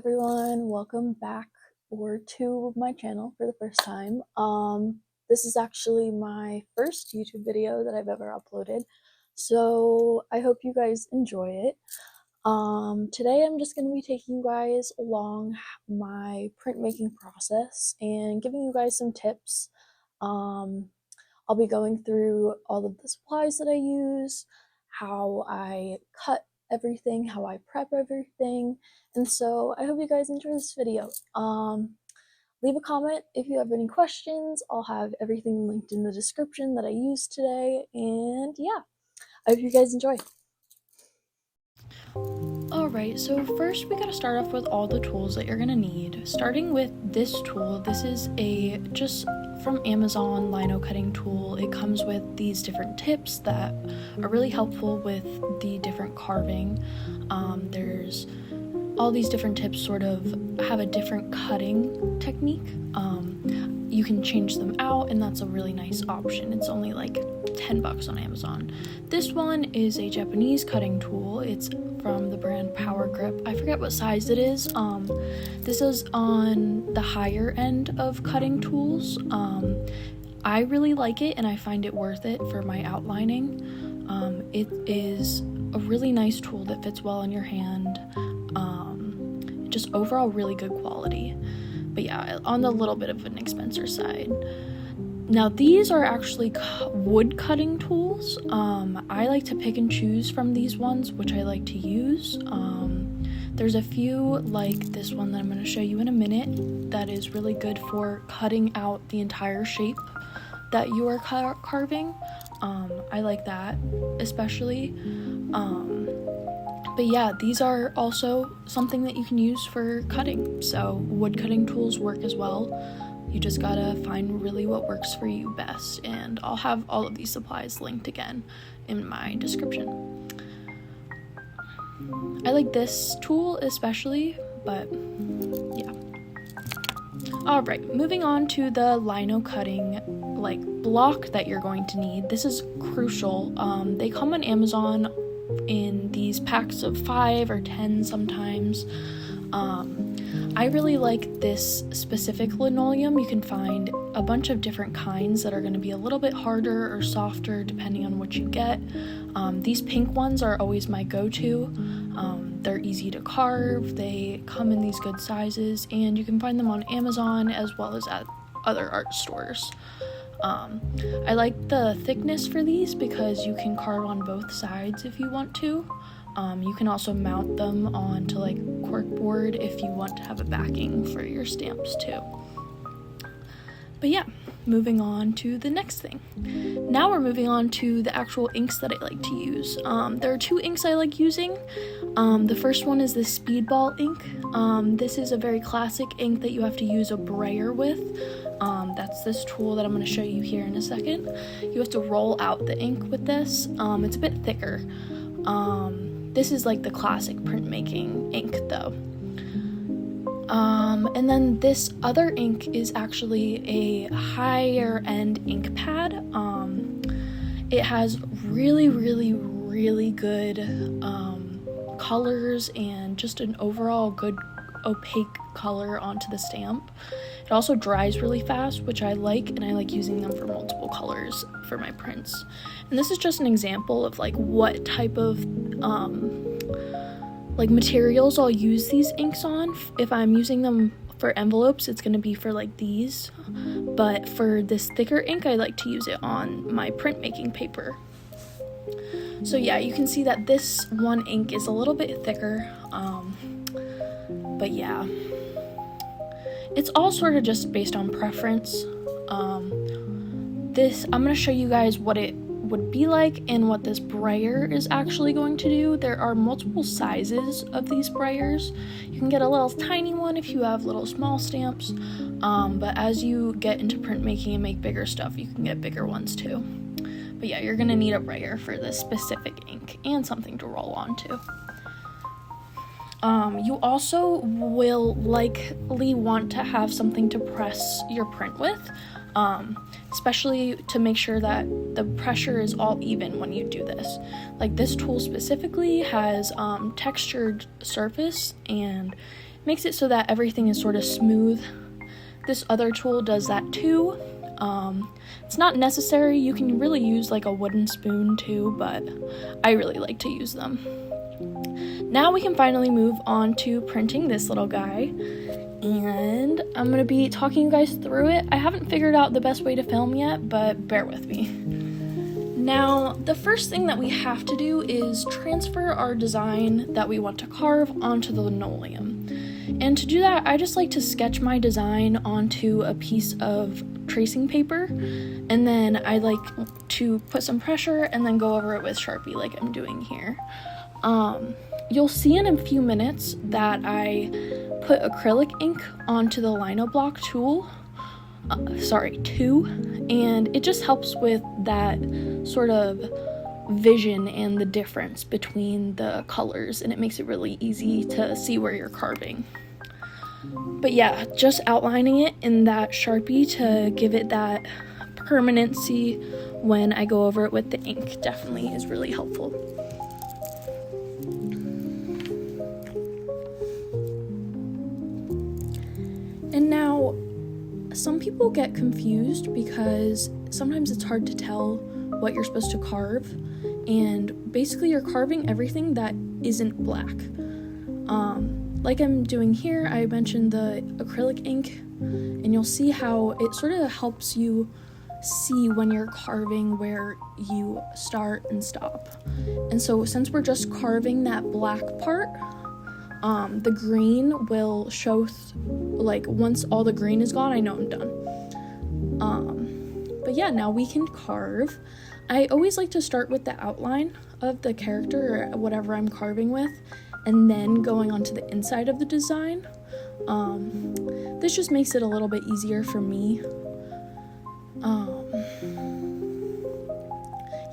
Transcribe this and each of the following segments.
everyone, welcome back to my channel for the first time. This is actually my first YouTube video that I've ever uploaded, so I hope you guys enjoy it. Today I'm just going to be taking you guys along my printmaking process and giving you guys some tips. I'll be going through all of the supplies that I use, how I cut everything, how I prep everything, and so I hope you guys enjoy this video. Leave a comment if you have any questions. I'll have everything linked in the description that I used today, and yeah, I hope you guys enjoy. Alright, so first we gotta start off with all the tools that you're gonna need. Starting with this tool, this is just from Amazon lino cutting tool. It comes with these different tips that are really helpful with the different carving. There's all these different tips sort of have a different cutting technique. You can change them out, and that's a really nice option. It's only like $10 on Amazon. This one is a Japanese cutting tool. It's from the brand Power Grip. I forget what size it is. This is on the higher end of cutting tools. I really like it, and I find it worth it for my outlining. It is a really nice tool that fits well in your hand. Just overall really good quality. But yeah, on the little bit of an expensive side. Now these are actually wood cutting tools. I like to pick and choose from these ones, which I like to use. There's a few like this one that I'm going to show you in a minute that is really good for cutting out the entire shape that you are carving. I like that especially. But yeah, these are also something that you can use for cutting. So wood cutting tools work as well. You just gotta find really what works for you best. And I'll have all of these supplies linked again in my description. I like this tool especially, but yeah. Alright, moving on to the lino cutting block that you're going to need. This is crucial. They come on Amazon in these packs of 5 or 10 sometimes. I really like this specific linoleum. You can find a bunch of different kinds that are going to be a little bit harder or softer depending on what you get. These pink ones are always my go-to. They're easy to carve, they come in these good sizes, and you can find them on Amazon as well as at other art stores. I like the thickness for these because you can carve on both sides if you want to. You can also mount them onto corkboard if you want to have a backing for your stamps too. But yeah, moving on to the next thing. Now we're moving on to the actual inks that I like to use. There are 2 inks I like using. The first one is this Speedball ink. This is a very classic ink that you have to use a brayer with. That's this tool that I'm going to show you here in a second. You have to roll out the ink with this. It's a bit thicker. This is like the classic printmaking ink though. And then this other ink is actually a higher end ink pad. It has really good colors and just an overall good opaque color onto the stamp. It also dries really fast, which I like, and I like using them for multiple colors for my prints. And this is just an example of what type of materials I'll use these inks on. If I'm using them for envelopes, it's going to be for these, but for this thicker ink I like to use it on my printmaking paper. So yeah, you can see that this one ink is a little bit thicker, but yeah, it's all sort of just based on preference. I'm going to show you guys what it would be like and what this brayer is actually going to do. There are multiple sizes of these brayers. You can get a little tiny one if you have little small stamps, but as you get into printmaking and make bigger stuff, you can get bigger ones too. But yeah, you're gonna need a brayer for this specific ink and something to roll onto. You also will likely want to have something to press your print with, especially to make sure that the pressure is all even when you do this. This tool specifically has textured surface, and makes it so that everything is sort of smooth. This other tool does that too. It's not necessary. You can really use like a wooden spoon too, but I really like to use them. Now we can finally move on to printing this little guy, and I'm going to be talking you guys through it. I haven't figured out the best way to film yet, but bear with me. Now, the first thing that we have to do is transfer our design that we want to carve onto the linoleum. And to do that, I just like to sketch my design onto a piece of tracing paper, and then I like to put some pressure and then go over it with Sharpie like I'm doing here. You'll see in a few minutes that I put acrylic ink onto the lino block tool, and it just helps with that sort of vision and the difference between the colors, and it makes it really easy to see where you're carving. But yeah, just outlining it in that Sharpie to give it that permanency when I go over it with the ink definitely is really helpful. And now, some people get confused because sometimes it's hard to tell what you're supposed to carve, and basically you're carving everything that isn't black. Like I'm doing here, I mentioned the acrylic ink, and you'll see how it sort of helps you see when you're carving where you start and stop. And so since we're just carving that black part, the green will show, like once all the green is gone, I know I'm done. But yeah, now we can carve. I always like to start with the outline of the character or whatever I'm carving with, and then going on to the inside of the design. This just makes it a little bit easier for me.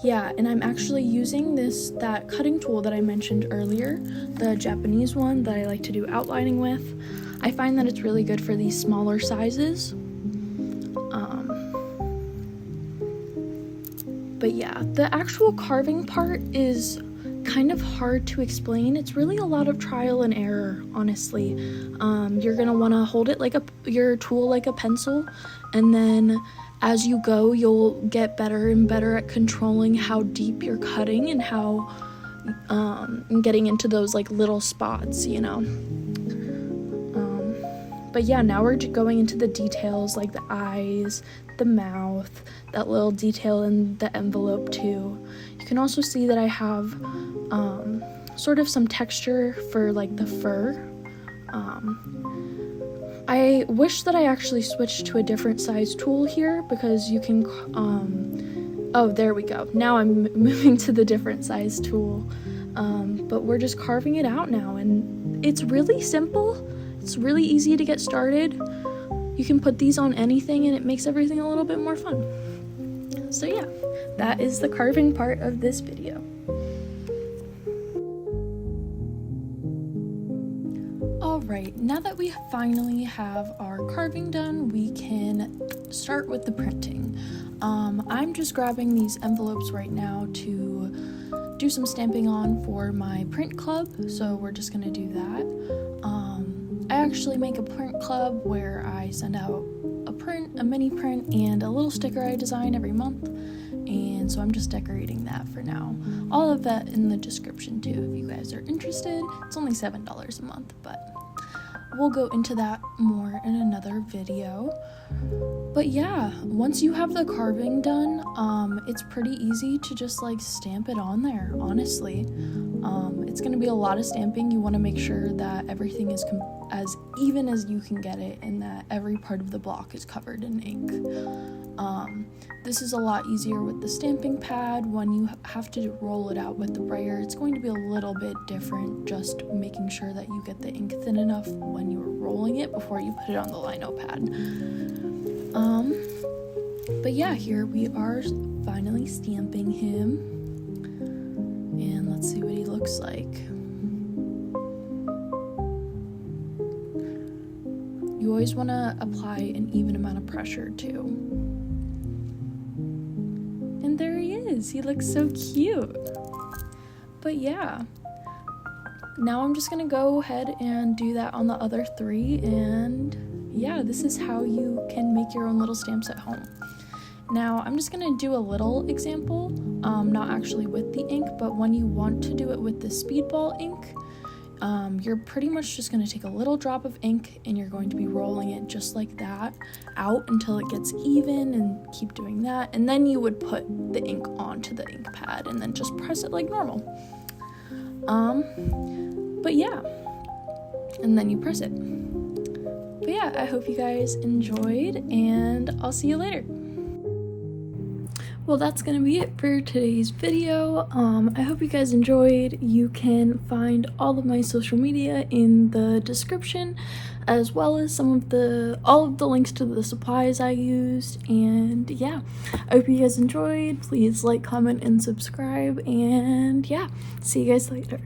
Yeah, and I'm actually using that cutting tool that I mentioned earlier, the Japanese one that I like to do outlining with. I find that it's really good for these smaller sizes. But yeah, the actual carving part is kind of hard to explain. It's really a lot of trial and error, honestly. You're gonna want to hold it like your tool like a pencil, and then as you go, you'll get better and better at controlling how deep you're cutting and how getting into those like little spots, you know. But yeah, now we're going into the details like the eyes, the mouth, that little detail in the envelope too. You can also see that I have sort of some texture for like the fur. I wish that I actually switched to a different size tool here, because you can, oh, there we go. Now I'm moving to the different size tool. But we're just carving it out now, and it's really simple. It's really easy to get started. You can put these on anything, and it makes everything a little bit more fun. So yeah, that is the carving part of this video. Alright, now that we finally have our carving done, we can start with the printing. I'm just grabbing these envelopes right now to do some stamping on for my print club, so we're just gonna do that. I actually make a print club where I send out a print, a mini print, and a little sticker I design every month, and so I'm just decorating that for now. All of that in the description too if you guys are interested. It's only $7 a month, but we'll go into that more in another video. But yeah, once you have the carving done, it's pretty easy to just like stamp it on there, honestly. It's going to be a lot of stamping. You want to make sure that everything is as even as you can get it, and that every part of the block is covered in ink. This is a lot easier with the stamping pad. When you have to roll it out with the brayer, it's going to be a little bit different, just making sure that you get the ink thin enough when you are rolling it before you put it on the lino pad. But yeah, here we are finally stamping him, and let's see what he looks like. You always want to apply an even amount of pressure too. And there he is. He looks so cute. But yeah, now I'm just gonna go ahead and do that on the other 3, and yeah, this is how you can make your own little stamps at home. Now I'm just gonna do a little example, not actually with the ink, but when you want to do it with the speedball ink, you're pretty much just going to take a little drop of ink and you're going to be rolling it just like that out until it gets even, and keep doing that, and then you would put the ink onto the ink pad and then just press it like normal. But yeah, and then you press it. But yeah, I hope you guys enjoyed, and I'll see you later. Well, that's gonna be it for today's video. I hope you guys enjoyed. You can find all of my social media in the description, as well as all of the links to the supplies I used. And yeah, I hope you guys enjoyed. Please like, comment, and subscribe. And yeah, see you guys later.